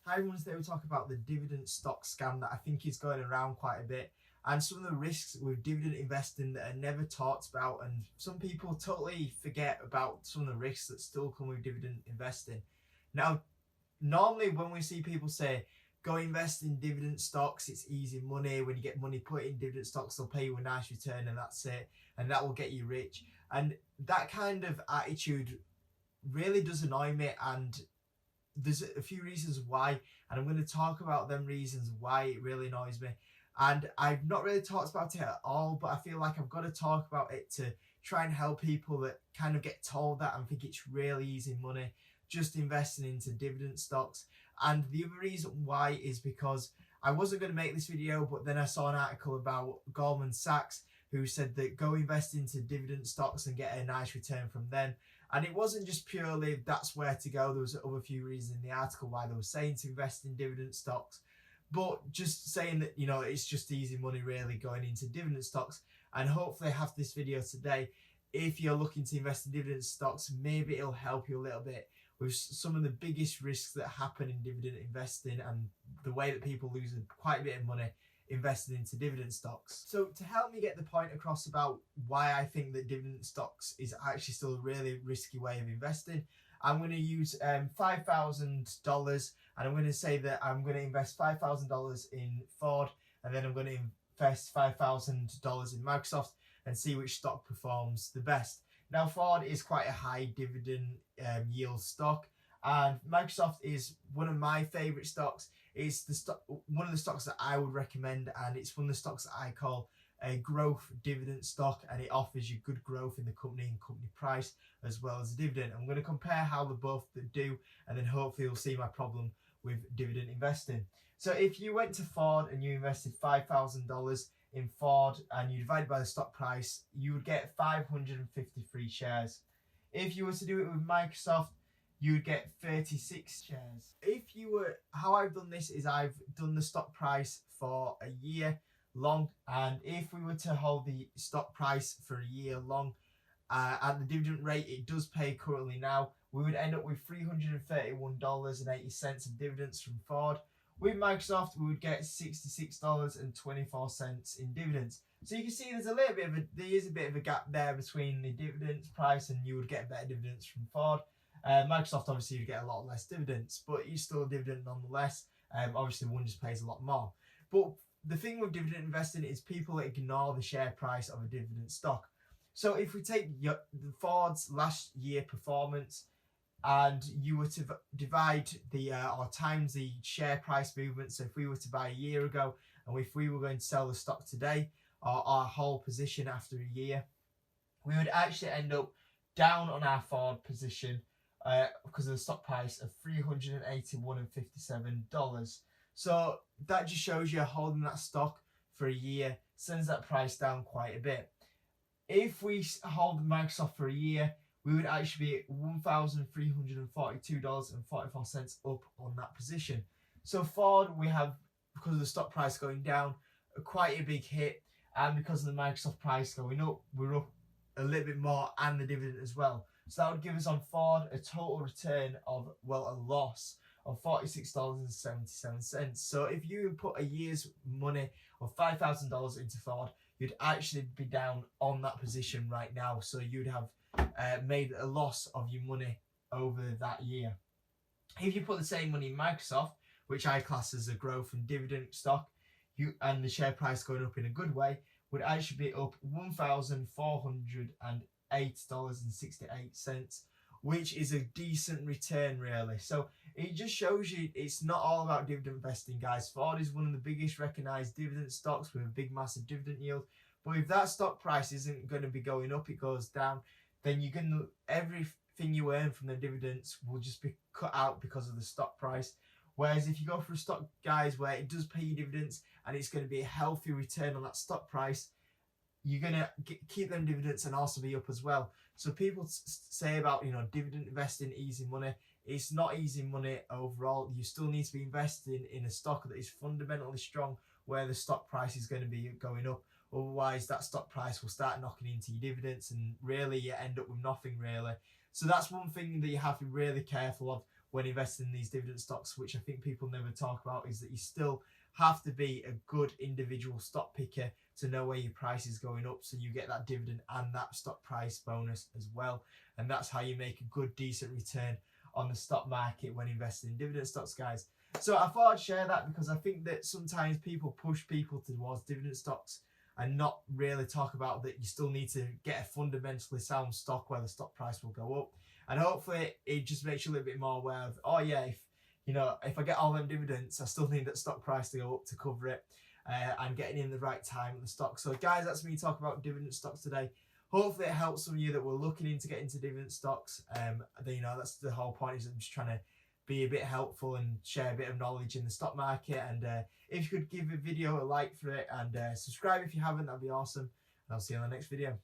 Hi everyone, today we'll talk about the dividend stock scam that I think is going around quite a bit, and some of the risks with dividend investing that are never talked about, and some people totally forget about some of the risks that still come with dividend investing. Now, normally when we see people say go invest in dividend stocks, it's easy money. When you get money, put it in dividend stocks, they'll pay you a nice return and that's it, and that will get you rich. And that kind of attitude really does annoy me, and there's a few reasons why, and I'm going to talk about them reasons why it really annoys me. And I've not really talked about it at all, but I feel like I've got to talk about it to try and help people that kind of get told that and think it's really easy money just investing into dividend stocks. And the other reason why is because I wasn't going to make this video, but then I saw an article about Goldman Sachs who said that go invest into dividend stocks and get a nice return from them. And it wasn't just purely that's where to go. There was other few reasons in the article why they were saying to invest in dividend stocks, but just saying that, it's just easy money really going into dividend stocks. And hopefully I have this video today. If you're looking to invest in dividend stocks, maybe it'll help you a little bit with some of the biggest risks that happen in dividend investing and the way that people lose quite a bit of money invested into dividend stocks. So to help me get the point across about why I think that dividend stocks is actually still a really risky way of investing, I'm going to use $5,000, and I'm going to say that I'm going to invest $5,000 in Ford, and then I'm going to invest $5,000 in Microsoft and see which stock performs the best. Now, Ford is quite a high dividend yield stock, and Microsoft is one of my favorite stocks. It's one of the stocks that I would recommend, and it's one of the stocks that I call a growth dividend stock, and it offers you good growth in the company and company price as well as a dividend. I'm going to compare how they both do, and then hopefully you'll see my problem with dividend investing. So if you went to Ford and you invested $5,000 in Ford and you divided by the stock price, you would get 553 shares. If you were to do it with Microsoft, you would get 36 shares. How I've done this is I've done the stock price for a year long, and if we were to hold the stock price for a year long at the dividend rate it does pay currently now, we would end up with $331.80 of dividends from Ford. With Microsoft, we would get $66.24 in dividends. So you can see there is a bit of a gap there between the dividends price, and you would get better dividends from Ford. Microsoft, obviously, you get a lot less dividends, but you still a dividend nonetheless. Obviously, one just pays a lot more. But the thing with dividend investing is people ignore the share price of a dividend stock. So if we take Ford's last year performance, and you were to divide or times the share price movement, so if we were to buy a year ago, and if we were going to sell the stock today, or our whole position after a year, we would actually end up down on our Ford position because of the stock price of $381.57. So that just shows you holding that stock for a year sends that price down quite a bit. If we hold Microsoft for a year, we would actually be at $1,342.44 up on that position. So Ford, we have, because of the stock price going down, quite a big hit, and because of the Microsoft price going up, we're up a little bit more, and the dividend as well. So that would give us on Ford a total return of, a loss of $46.77. So if you put a year's money of $5,000 into Ford, you'd actually be down on that position right now. So you'd have made a loss of your money over that year. If you put the same money in Microsoft, which I class as a growth and dividend stock, and the share price going up in a good way, would actually be up $1,408.68, which is a decent return really. So it just shows you it's not all about dividend investing, guys. Ford is one of the biggest recognized dividend stocks with a big massive dividend yield, but if that stock price isn't going to be going up, it goes down, then everything you earn from the dividends will just be cut out because of the stock price. Whereas if you go for a stock, guys, where it does pay you dividends and it's going to be a healthy return on that stock price, you're going to keep them dividends and also be up as well. So people say about, dividend investing, easy money. It's not easy money overall. You still need to be investing in a stock that is fundamentally strong, where the stock price is going to be going up. Otherwise, that stock price will start knocking into your dividends, and really you end up with nothing really. So that's one thing that you have to be really careful of when investing in these dividend stocks, which I think people never talk about, is that you still have to be a good individual stock picker to know where your price is going up, so you get that dividend and that stock price bonus as well. And that's how you make a good, decent return on the stock market when investing in dividend stocks, guys. So I thought I'd share that because I think that sometimes people push people towards dividend stocks and not really talk about that you still need to get a fundamentally sound stock where the stock price will go up. And hopefully it just makes you a little bit more aware of, oh yeah, if I get all them dividends, I still need that stock price to go up to cover it, and getting in the right time of the stock. So guys, that's me talking about dividend stocks today. Hopefully it helps some of you that were looking into getting into dividend stocks. That's the whole point, is I'm just trying to be a bit helpful and share a bit of knowledge in the stock market. And if you could give the video a like for it and subscribe if you haven't, that'd be awesome. And I'll see you on the next video.